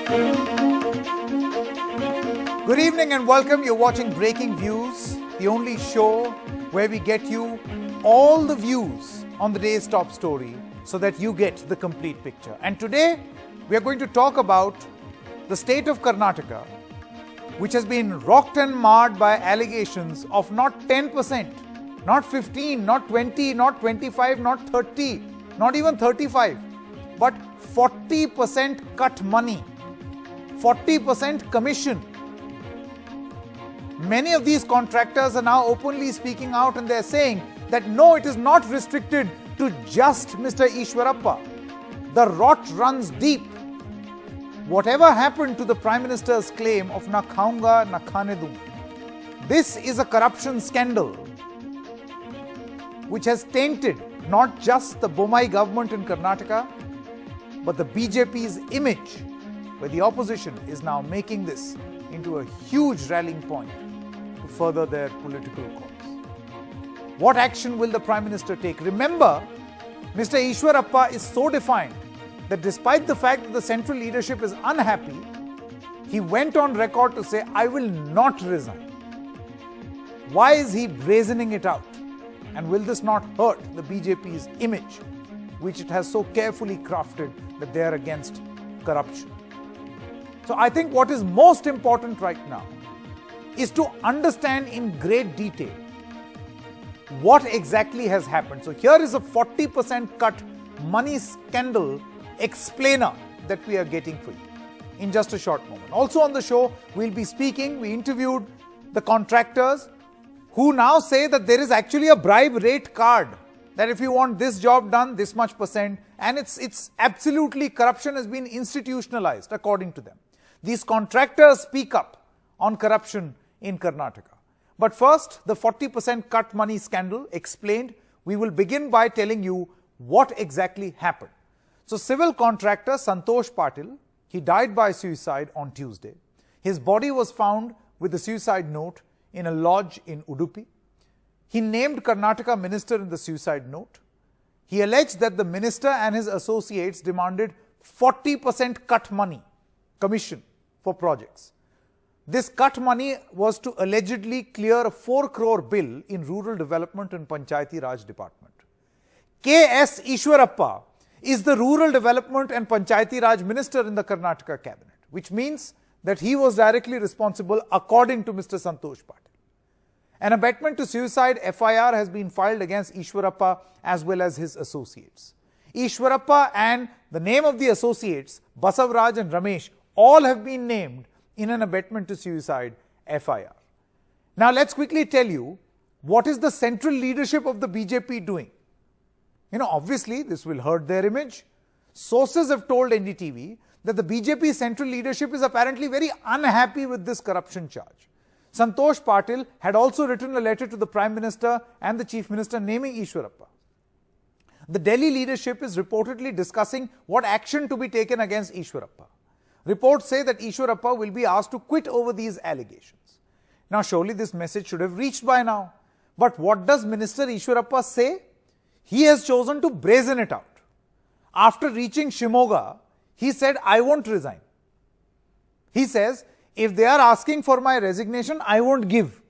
Good evening and welcome. You're watching Breaking Views, the only show where we get you all the views on the day's top story so that you get the complete picture. And today, we are going to talk about the state of Karnataka, which has been rocked and marred by allegations of not 10%, not 15, not 20, not 25, not 30, not even 35, but 40% cut money, 40% commission. Many of these contractors are now openly speaking out and they're saying that no, it is not restricted to just Mr. Ishwarappa. The rot runs deep. Whatever happened to the Prime Minister's claim of na khaunga na khane dunga? This is a corruption scandal which has tainted not just the Bommai government in Karnataka, but the BJP's image, where the opposition is now making this into a huge rallying point to further their political cause. What action will the Prime Minister take? Remember, Mr. Ishwarappa is so defiant that despite the fact that the central leadership is unhappy, he went on record to say, I will not resign. Why is he brazening it out? And will this not hurt the BJP's image, which it has so carefully crafted that they are against corruption? So I think what is most important right now is to understand in great detail what exactly has happened. So here is a 40% cut money scandal explainer that we are getting for you in just a short moment. Also on the show, we interviewed the contractors who now say that there is actually a bribe rate card, that if you want this job done, this much percent, and it's absolutely, corruption has been institutionalized according to them. These contractors speak up on corruption in Karnataka. But first, the 40% cut money scandal explained. We will begin by telling you what exactly happened. So civil contractor Santosh Patil, he died by suicide on Tuesday. His body was found with a suicide note in a lodge in Udupi. He named Karnataka minister in the suicide note. He alleged that the minister and his associates demanded 40% cut money, commission for projects. This cut money was to allegedly clear a 4 crore bill in rural development and Panchayati Raj department. K.S. Ishwarappa is the rural development and Panchayati Raj minister in the Karnataka cabinet, which means that he was directly responsible according to Mr. Santosh Patil. An abetment to suicide FIR has been filed against Ishwarappa as well as his associates. Ishwarappa and the name of the associates, Basavaraj and Ramesh, all have been named in an abetment to suicide FIR. Now let's quickly tell you what is the central leadership of the BJP doing. Obviously this will hurt their image. Sources have told NDTV that the BJP central leadership is apparently very unhappy with this corruption charge. Santosh Patil had also written a letter to the Prime Minister and the Chief Minister naming Ishwarappa. The Delhi leadership is reportedly discussing what action to be taken against Ishwarappa. Reports say that Ishwarappa will be asked to quit over these allegations. Now surely this message should have reached by now. But what does Minister Ishwarappa say? He has chosen to brazen it out. After reaching Shimoga, he said, I won't resign. He says, if they are asking for my resignation, I won't give.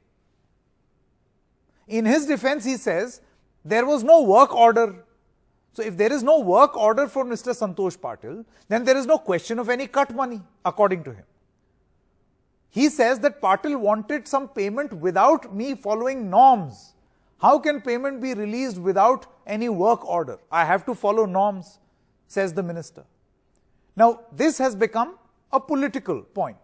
In his defense, he says, there was no work order. So if there is no work order for Mr. Santosh Patil, then there is no question of any cut money, according to him. He says that Patil wanted some payment without me following norms. How can payment be released without any work order? I have to follow norms, says the minister. Now, this has become a political point.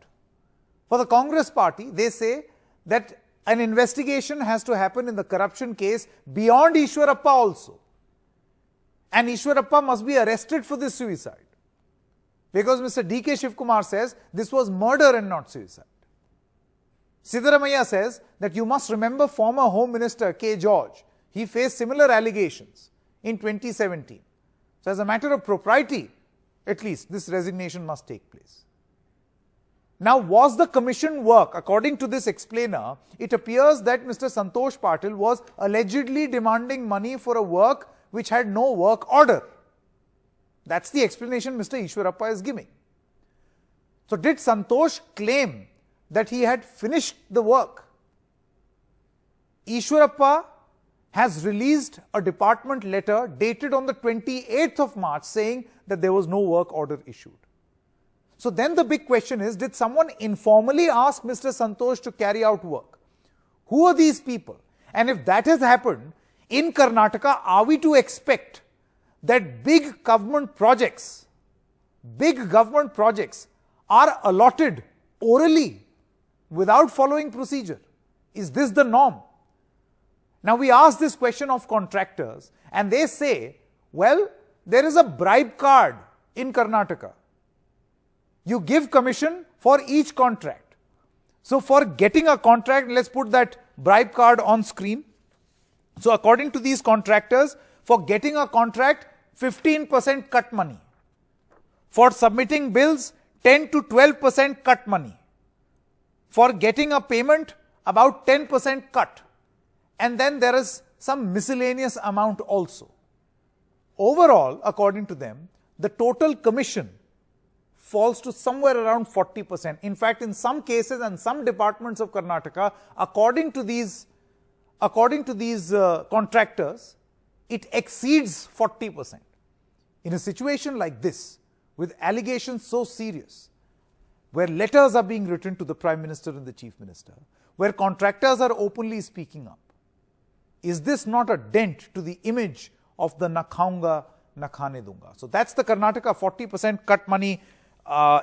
For the Congress party, they say that an investigation has to happen in the corruption case beyond Ishwarappa also. And Ishwarappa must be arrested for this suicide. Because Mr. D.K. Shivkumar says this was murder and not suicide. Siddaramaiah says that you must remember former Home Minister K. George. He faced similar allegations in 2017. So as a matter of propriety, at least this resignation must take place. Now, was the commission work? According to this explainer, it appears that Mr. Santosh Patil was allegedly demanding money for a work which had no work order. That's the explanation Mr. Ishwarappa is giving. So So did Santosh claim that he had finished the work? Ishwarappa has released a department letter dated on the 28th of March saying that there was no work order issued. So then the big question is, did someone informally ask Mr. Santosh to carry out work? Who are these people? And if that has happened, in Karnataka, are we to expect that big government projects are allotted orally without following procedure? Is this the norm? Now we ask this question of contractors and they say, well, there is a bribe card in Karnataka. You give commission for each contract. So for getting a contract, let's put that bribe card on screen. So according to these contractors, for getting a contract, 15% cut money. For submitting bills, 10 to 12% cut money. For getting a payment, about 10% cut. And then there is some miscellaneous amount also. Overall, according to them, the total commission falls to somewhere around 40%. In fact, in some cases and some departments of Karnataka, according to these contractors, it exceeds 40%. In a situation like this, with allegations so serious, where letters are being written to the Prime Minister and the Chief Minister, where contractors are openly speaking up, is this not a dent to the image of the na khaunga, na khane dunga? So that's the Karnataka 40% cut money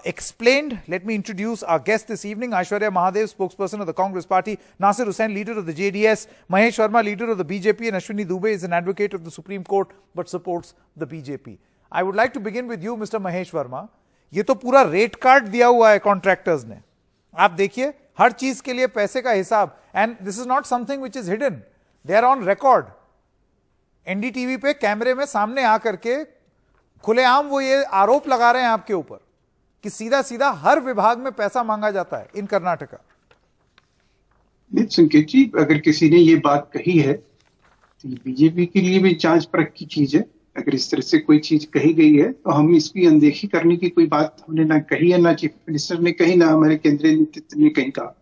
explained. Let me introduce our guest this evening, Aishwarya Mahadev, spokesperson of the Congress Party, Nasir Hussain, leader of the JDS, Mahesh Verma, leader of the BJP, and Ashwini Dubey is an advocate of the Supreme Court but supports the BJP. I would like to begin with you, Mr. Mahesh Verma. ये तो पूरा rate card दिया हुआ है contractors ने. आप देखिए हर चीज के लिए पैसे का हिसाब, and this is not something which is hidden. They are on record. NDTV पे कैमरे में सामने आकर के खुलेआम वो ये आरोप लगा रहे हैं आपके ऊपर कि सीधा सीधा हर विभाग में पैसा मांगा जाता है इन कर्नाटका. संकेत जी, अगर किसी ने ये बात कही है तो बीजेपी के लिए भी जांच परख की चीज है. अगर इस तरह से कोई चीज कही गई है तो हम इसकी अनदेखी करने की कोई बात हमने ना कही है, ना चीफ मिनिस्टर ने कही, ना हमारे केंद्रीय नेतृत्व ने कहीं कहा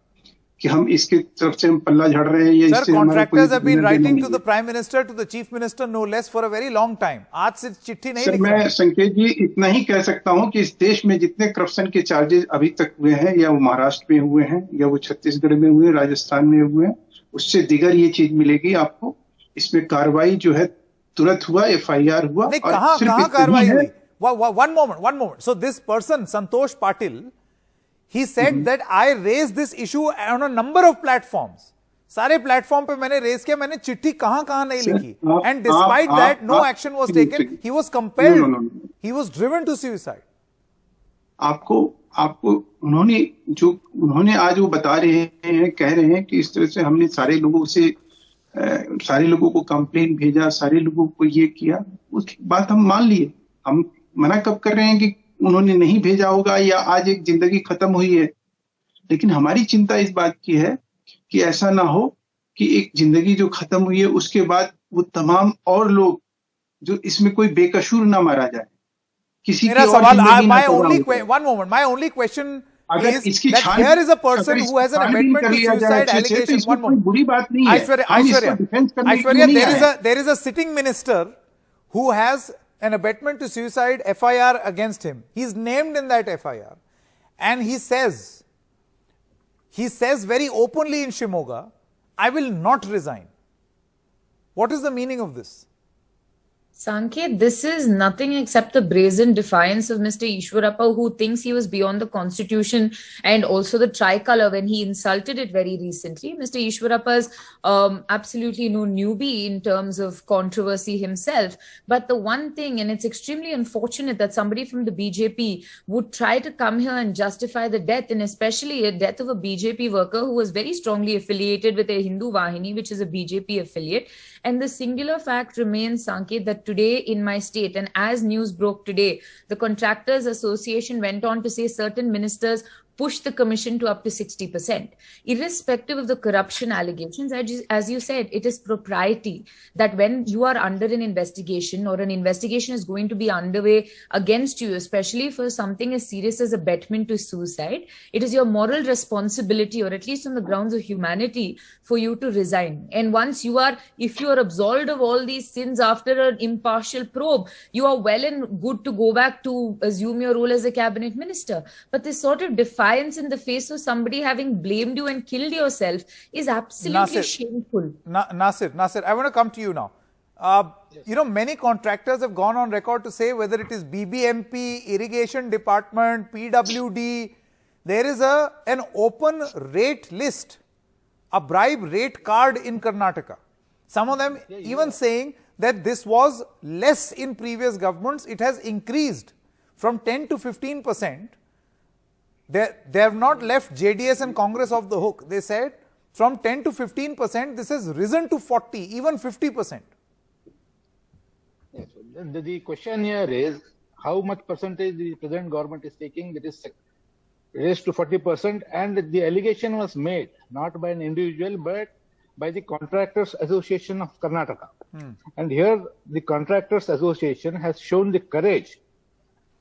कि हम इसके तरफ से हम पल्ला झाड़ रहे हैं या इससे हमारा कोई. Contractors have been writing to the Prime Minister, to the Chief Minister, no less, for a very long time. आज से चिट्ठी नहीं लिख रहे. मैं संकेत जी इतना ही कह सकता हूं कि इस देश में जितने करप्शन के चार्जेस अभी तक हुए हैं, या वो महाराष्ट्र में हुए हैं, या वो छत्तीसगढ़ में हुए, राजस्थान में हुए हैं, उससे दिगर ये चीज मिलेगी आपको. इसमें कार्रवाई जो है तुरंत हुआ, FIR हुआ. नहीं, कहां कार्रवाई हुई? One moment. So this person, Santosh Patil, he said that I raised this issue on a number of platforms. सारे प्लेटफॉर्म पे मैंने रेज किया, मैंने चिट्ठी कहां नहीं लिखी. And despite that, no action was taken. He was compelled. He was driven to suicide. आपको उन्होंने आज वो बता रहे हैं, कह रहे हैं कि इस तरह से हमने सारे लोगों को कंप्लेन भेजा, सारे लोगों को ये किया. उस बात हम मान लिए. हम मना कब कर रहे हैं कि उन्होंने नहीं भेजा होगा या आज एक जिंदगी खत्म हुई है. लेकिन हमारी चिंता इस बात की है कि ऐसा ना हो कि एक जिंदगी जो खत्म हुई है उसके बाद वो तमाम और लोग जो इसमें कोई बेकसूर ना मारा जाए. किसी की my only question is that here is a person who has an abetment to suicide allegation. One moment. बुरी बात नहीं है. Aishwarya, there is a sitting minister who has an abetment to suicide FIR against him. He's named in that FIR. And he says very openly in Shimoga, I will not resign. What is the meaning of this? Sanket, this is nothing except the brazen defiance of Mr. Ishwarappa, who thinks he was beyond the constitution and also the tricolour when he insulted it very recently. Mr. Ishwarappa is absolutely no newbie in terms of controversy himself. But the one thing, and it's extremely unfortunate that somebody from the BJP would try to come here and justify the death, and especially a death of a BJP worker who was very strongly affiliated with a Hindu Vahini, which is a BJP affiliate. And the singular fact remains, Sanket, that today in my state, and as news broke today, the Contractors Association went on to say certain ministers push the commission to up to 60%. Irrespective of the corruption allegations, as you said, it is propriety that when you are under an investigation or an investigation is going to be underway against you, especially for something as serious as abetment to suicide, it is your moral responsibility, or at least on the grounds of humanity, for you to resign. And once if you are absolved of all these sins after an impartial probe, you are well and good to go back to assume your role as a cabinet minister. But this sort of defiance in the face of somebody having blamed you and killed yourself is absolutely shameful. Nasir, I want to come to you now. You know, many contractors have gone on record to say, whether it is BBMP, Irrigation Department, PWD, there is an open rate list, a bribe rate card in Karnataka. Some of them even saying that this was less in previous governments. It has increased from 10 to 15%. They have not left JDS and Congress off the hook. They said from 10 to 15%, this has risen to 40, even 50%. Yes, the question here is how much percentage the present government is taking. That is raised to 40%, and the allegation was made not by an individual but by the Contractors Association of Karnataka. And here the Contractors Association has shown the courage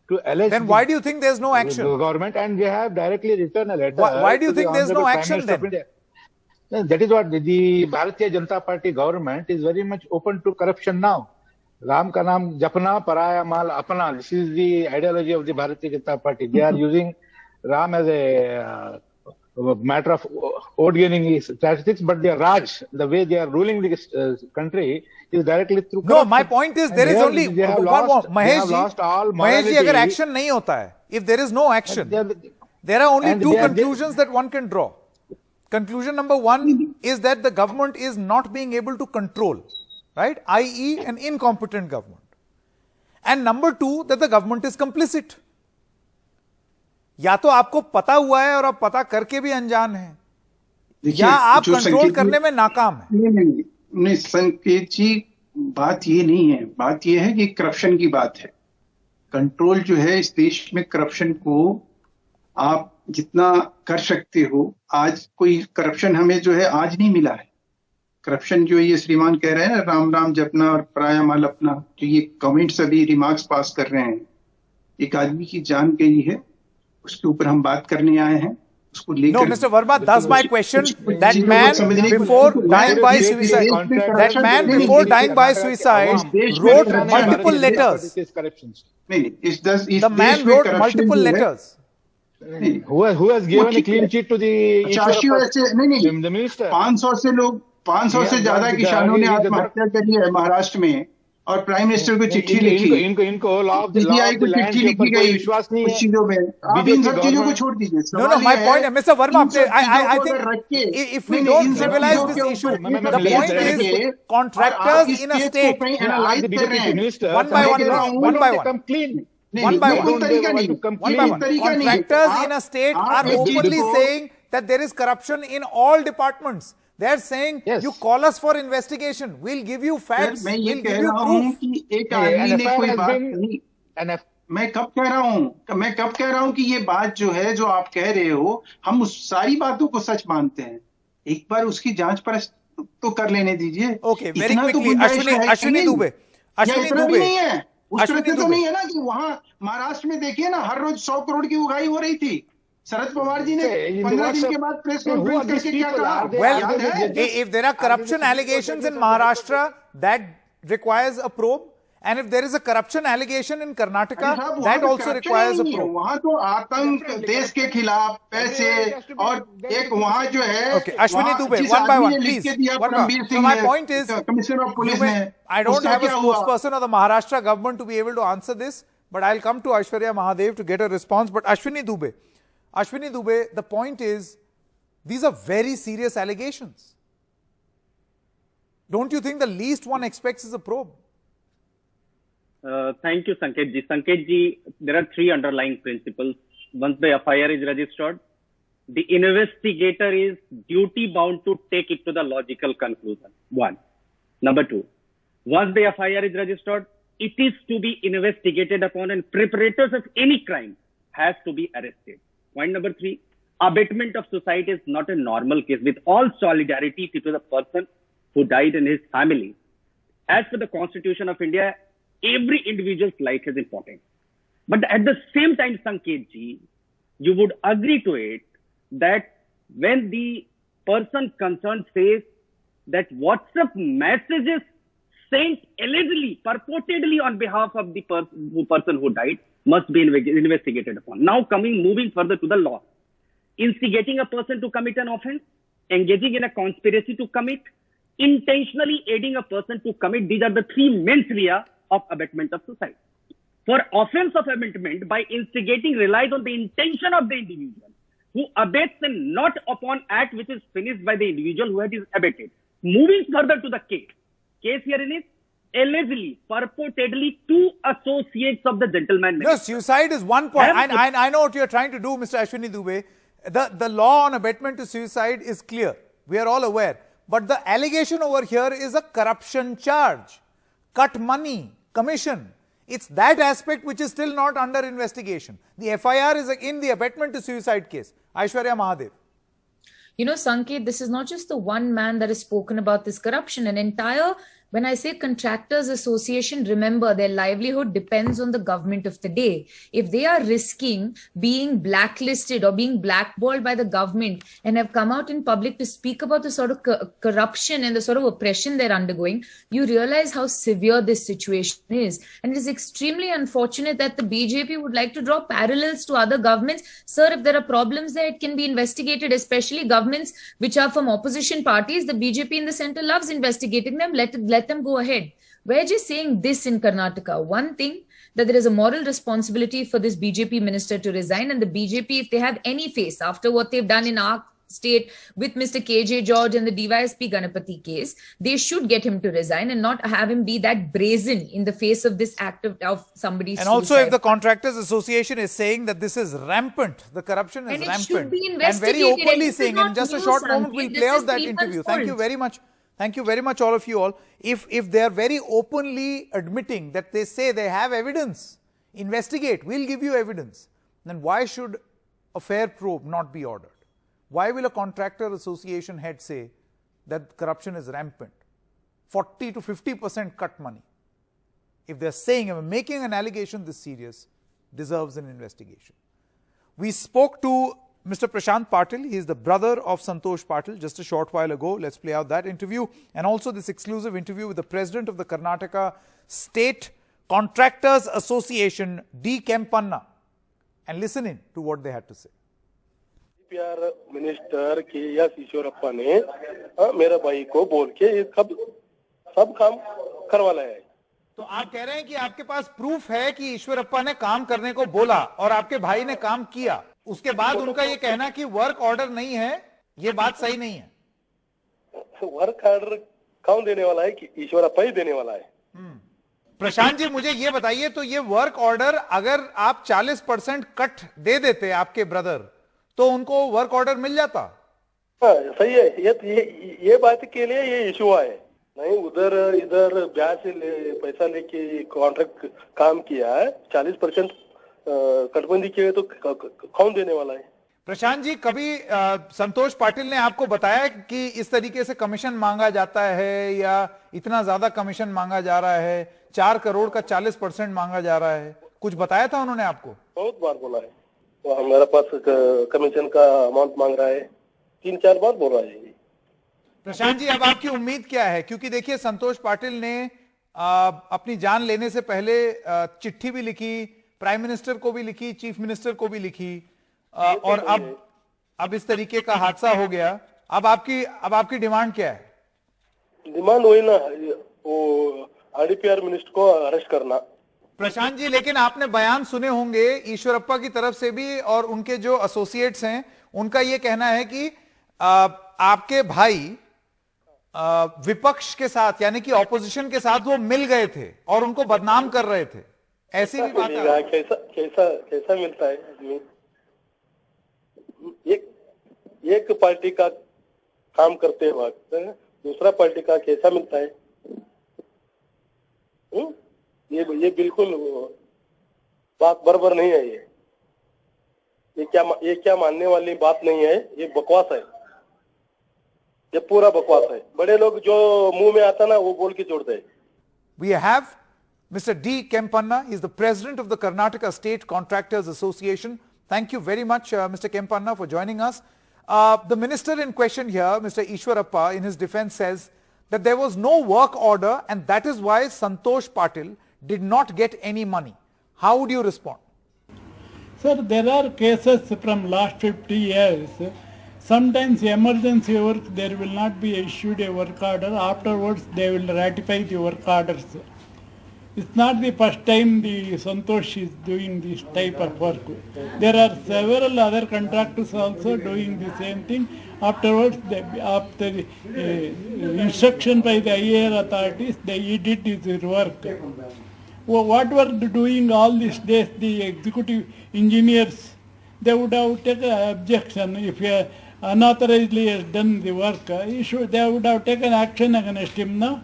to allege. Then why do you think there is no action? The government, and they have directly written a letter. Why do you think there is no action then? That is what the Bharatiya Janata Party government is very much open to corruption now. Ram ka naam japna, paraya mal apna. This is the ideology of the Bharatiya Janata Party. They are using Ram as a matter of vote gaining statistics, but their Raj, the way they are ruling the country, is directly through corruption. No, my point is there is only one more. Mahesh ji, agar action nahi hota hai, if there is no action, there are only two conclusions that one can draw. Conclusion number one is that the government is not being able to control, right? i.e. an incompetent government. And number two, that the government is complicit. या तो आपको पता हुआ है और आप पता करके भी अनजान हैं, या आप कंट्रोल करने में नाकाम हैं। नहीं संकेत जी, बात ये नहीं है, बात ये है कि करप्शन की बात है। कंट्रोल जो है इस देश में करप्शन को आप जितना कर सकते हो, आज कोई करप्शन हमें जो है आज नहीं मिला है। करप्शन जो ये श्रीमान कह रहे हैं ना, राम राम जपना और पराया माल अपना, जो ये कमेंट्स अभी रिमार्क्स पास कर रहे हैं, एक आदमी की जान गई है, उसके ऊपर हम बात करने आए हैं, उसको लेकर। No, Mr. Verma, that's my question. That man before dying by suicide, wrote multiple letters. The man wrote multiple letters. Who has given a clean sheet to the minister? 500 से ज्यादा किसानों ने आत्महत्या करी है महाराष्ट्र में, और प्राइम मिनिस्टर को चिट्ठी लिखी, इनको सीबीआई को चिट्ठी लिखी गई विश्वास नहीं कुछ चीजों में। आप इन सब चीजों को छोड़ दीजिए। No, my point, Mr. Verma, I think if we don't trivialize this issue, the point is contractors in a state, one by one, contractors in a state are openly saying that there is corruption in all departments. They are saying, you call us for investigation, we'll give you facts, we'll give you proof. मैं कब कह रहा हूँ कि ये बात जो है, जो आप कह रहे हो, हम उस सारी बातों को सच मानते हैं। एक बार उसकी जांच परख तो कर लेने दीजिए। Okay, very quickly, Ashwini Dubey नहीं है, उस तरह तो नहीं है ना कि वहाँ महाराष्ट्र में देखिए ना, हर रोज 100 करोड़ की उगाही हो रही थी। शरद पवार जी ने 15 दिन के बाद प्रेस कॉन्फ्रेंस करके क्या कहा? Well, if there are corruption allegations in Maharashtra, that requires a probe. And if there is a corruption allegation in Karnataka, that also requires a probe. वहाँ तो आतंक, देश के खिलाफ पैसे, और एक वहाँ जो है, okay, Ashwini Dubey, one by one, please. So my point is, I don't have a spokesperson of the Maharashtra government to be able to answer this, but I'll come to Aishwarya Mahadev to get a response. But Ashwini Dubey, the point is, these are very serious allegations. Don't you think the least one expects is a probe? Thank you, Sanket ji. Sanket ji, there are three underlying principles. Once the FIR is registered, the investigator is duty bound to take it to the logical conclusion. One. Number two, once the FIR is registered, it is to be investigated upon, and preparators of any crime has to be arrested. Point number three, abatement of suicide is not a normal case. With all solidarity to the person who died and his family, as per the Constitution of India, every individual's life is important. But at the same time, Sanket ji, you would agree to it that when the person concerned says that WhatsApp messages sent allegedly, purportedly on behalf of the person who died must be investigated upon. Now moving further to the law. Instigating a person to commit an offense, engaging in a conspiracy to commit, intentionally aiding a person to commit, these are the three mens rea of abatement of suicide. For offense of abatement, by instigating relies on the intention of the individual who abates and not upon act which is finished by the individual who is abated. Moving further to the case herein is allegedly, purportedly, two associates of the gentleman. No, suicide is one point. I know what you're trying to do, Mr. Ashwini Dubey. The law on abatement to suicide is clear. We are all aware. But the allegation over here is a corruption charge. Cut money, commission. It's that aspect which is still not under investigation. The FIR is in the abatement to suicide case. Aishwarya Mahadev. You know, Sanket, this is not just the one man that has spoken about this corruption. An entire, when I say contractors association, remember their livelihood depends on the government of the day. If they are risking being blacklisted or being blackballed by the government and have come out in public to speak about the sort of corruption and the sort of oppression they're undergoing, you realize how severe this situation is. And it is extremely unfortunate that the BJP would like to draw parallels to other governments. Sir, if there are problems there, it can be investigated, especially governments which are from opposition parties. The BJP in the center loves investigating them. Let them go ahead. We're just saying this in Karnataka. One thing, that there is a moral responsibility for this BJP minister to resign, and the BJP, if they have any face after what they've done in our state with Mr. KJ George and the DYSP Ganapati case, they should get him to resign and not have him be that brazen in the face of this act of somebody's And also, suicide. if the Contractors Association is saying that this is rampant, the corruption is And it rampant, should be and very investigated, openly and saying, this is in just a not short news, moment, we'll Sanket. play This out is that 3 months interview. Thank you old. very much. Thank you very much, all of you all. If they are very openly admitting that they say they have evidence, investigate, we'll give you evidence, then why should a fair probe not be ordered? Why will a contractor association head say that corruption is rampant? 40 to 50% cut money. If they're saying, making an allegation this serious, deserves an investigation. We spoke to Mr. Prashant Patil. He is the brother of Santosh Patil just a short while ago. Let's play out that interview, and also this exclusive interview with the president of the Karnataka State Contractors Association, D. Kempanna, and listen in to what they had to say. PR minister के S Eshwarappa ने मेरा भाई को बोल के ये सब काम करवा लाया है। तो आप कह रहे हैं कि आपके पास प्रूफ है कि ईश्वरप्पा ने काम करने को बोला और आपके भाई ने काम किया, उसके बाद उनका ये कहना कि वर्क ऑर्डर नहीं है, ये बात सही नहीं है। वर्क ऑर्डर कौन देने वाला है कि ईश्वरप्पा ही देने वाला है। प्रशांत जी, मुझे ये बताइए, तो ये वर्क ऑर्डर अगर आप 40% कट दे देते आपके ब्रदर, तो उनको वर्क ऑर्डर मिल जाता? हाँ, सही है। ये बात के लिए ये इशू है। नहीं, इधर ब्याज से पैसा लेके कॉन्ट्रैक्ट काम किया है, 40% कटबंदी किए तो कौन देने वाला है? प्रशांत जी, कभी संतोष पाटिल ने आपको बताया कि इस तरीके से कमीशन मांगा जाता है या इतना ज्यादा कमीशन मांगा जा रहा है, 4 करोड़ का 40% मांगा जा रहा है, कुछ बताया था उन्होंने आपको? बहुत बार बोला है, हमारे पास कमीशन का अमाउंट मांग रहा है, 3-4 बार बोल रहा है। प्रशांत जी, अब आपकी उम्मीद क्या है? क्योंकि देखिए, संतोष पाटिल ने अपनी जान लेने से पहले चिट्ठी भी लिखी, प्राइम मिनिस्टर को भी लिखी, चीफ मिनिस्टर को भी लिखी, और अब इस तरीके का हादसा हो गया। अब आपकी डिमांड क्या है? डिमांड वही ना, वो आरडीपीआर मिनिस्टर को अरेस्ट करना। प्रशांत जी, लेकिन आपने बयान सुने होंगे ईश्वरप्पा की तरफ से भी, और उनके जो एसोसिएट्स हैं उनका ये कहना है कि आपके भाई विपक्ष के साथ, यानी कि ऑपोजिशन के साथ वो मिल गए थे और उनको बदनाम कर रहे थे। ऐसी भी बात है? कैसा मिलता है आदमी? एक पार्टी का काम करते वक्त दूसरा पार्टी का कैसा मिलता है? ये बिल्कुल बात बराबर नहीं है। ये क्या मानने वाली बात नहीं है, ये बकवास है, ये पूरा बकवास है। बड़े लोग जो मुंह में आता ना वो बोल के छोड़ते हैं। We have Mr. D. Kempanna. He is the president of the Karnataka State Contractors Association. Thank you very much, Mr. Kempanna, for joining us. The minister in question here, Mr. Ishwarappa, in his defense says that there was no work order and that is why Santosh Patil did not get any money. How would you respond? Sir, there are cases from last 50 years. Sometimes emergency work, there will not be issued a work order. Afterwards, they will ratify the work orders. It's not the first time the Santosh is doing this type of work. There are several other contractors also doing the same thing. Afterwards, after the instruction by the higher authorities, he did his work. What were doing all these days, the executive engineers, they would have taken objection if unauthorizedly has done the work. They would have taken action against him, no?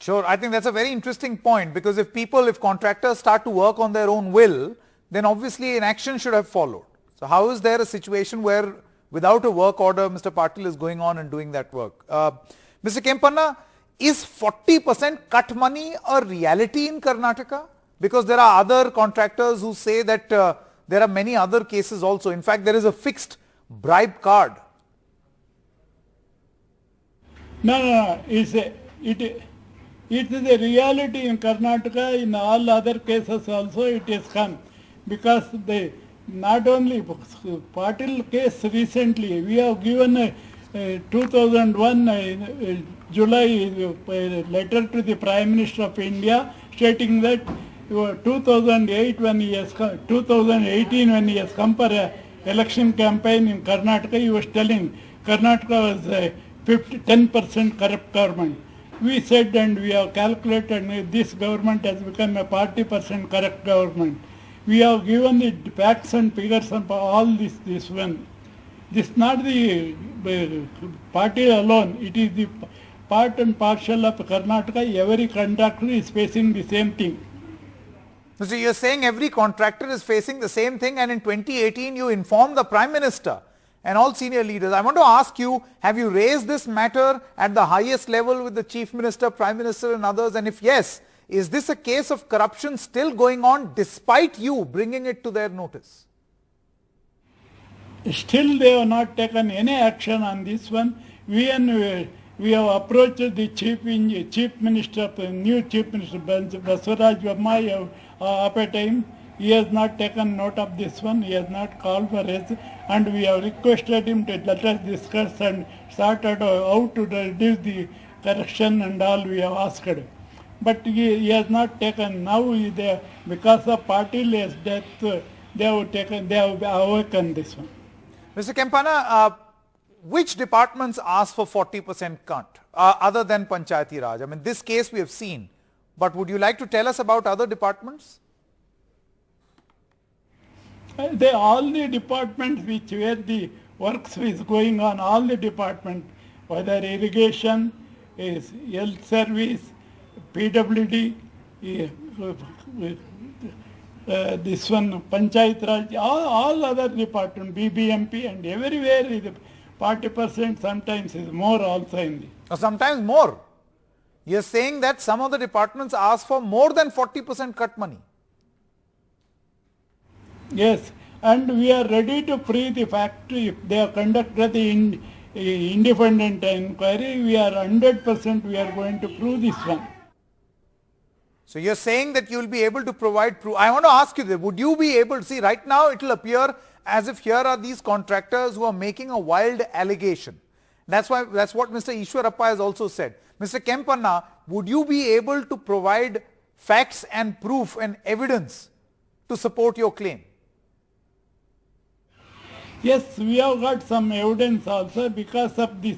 Sure, I think that's a very interesting point, because if contractors start to work on their own will, then obviously an action should have followed. So how is there a situation where without a work order, Mr. Patil is going on and doing that work? Mr. Kempanna, is 40% cut money a reality in Karnataka? Because there are other contractors who say that there are many other cases also. In fact, there is a fixed bribe card. No. It is a reality in Karnataka. In all other cases also it has come. Because not only Patil case recently, we have given 2001 July letter to the Prime Minister of India stating that 2018 when he has come for an election campaign in Karnataka, he was telling Karnataka was a 10% corrupt government. We said and we have calculated this government has become a 40% corrupt government. We have given the facts and figures on all this one. This is not the party alone, it is the part and parcel of Karnataka. Every contractor is facing the same thing. So you're saying every contractor is facing the same thing, and in 2018 you informed the Prime Minister and all senior leaders. I want to ask you, have you raised this matter at the highest level with the Chief Minister, Prime Minister and others? And if yes, is this a case of corruption still going on despite you bringing it to their notice? Still they have not taken any action on this one. We have approached the Chief Minister, the new Chief Minister, Baswaraj Bommai, up a time. He has not taken note of this one. He has not called for us, and we have requested him to let us discuss and sort out how to reduce the corruption and all we have asked. But he has not taken. Now because of Patil's death, they have awakened this one. Mr. Kempanna, which departments asked for 40% cut other than Panchayati Raj? I mean, this case we have seen, but would you like to tell us about other departments? All the departments where the works is going on, all the departments, whether irrigation, health service, PWD, this one, Panchayat Raj, all other departments, BBMP, and everywhere is 40%, sometimes is more also in the. Sometimes more. You're saying that some of the departments ask for more than 40% cut money. Yes, and we are ready to free the factory. If they have conducted the independent inquiry, we are 100% we are going to prove this one. So you're saying that you will be able to provide proof. I want to ask you this, would you be able to see right now it will appear as if here are these contractors who are making a wild allegation. That's what Mr. Ishwarappa has also said. Mr. Kempanna, would you be able to provide facts and proof and evidence to support your claim? Yes, we have got some evidence also because of this.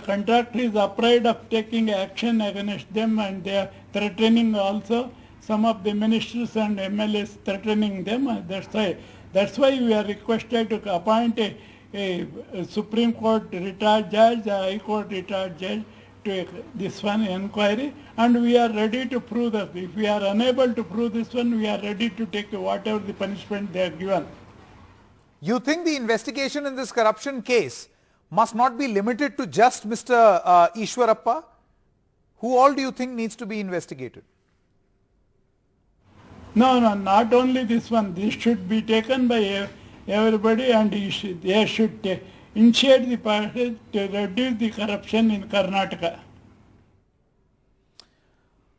Contractor is afraid of taking action against them, and they are threatening also some of the ministers and MLAs threatening them. That's why we are requested to appoint a Supreme Court retired judge, a High Court retired judge this one inquiry, and we are ready to prove that. If we are unable to prove this one, we are ready to take whatever the punishment they are given. You think the investigation in this corruption case must not be limited to just Mr. Ishwarappa? Who all do you think needs to be investigated? No, not only this one. This should be taken by everybody, and they should initiate the process to reduce the corruption in Karnataka.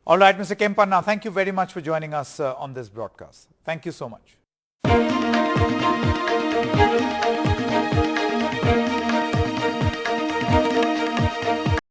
All right, Mr. Kempanna, thank you very much for joining us on this broadcast. Thank you so much.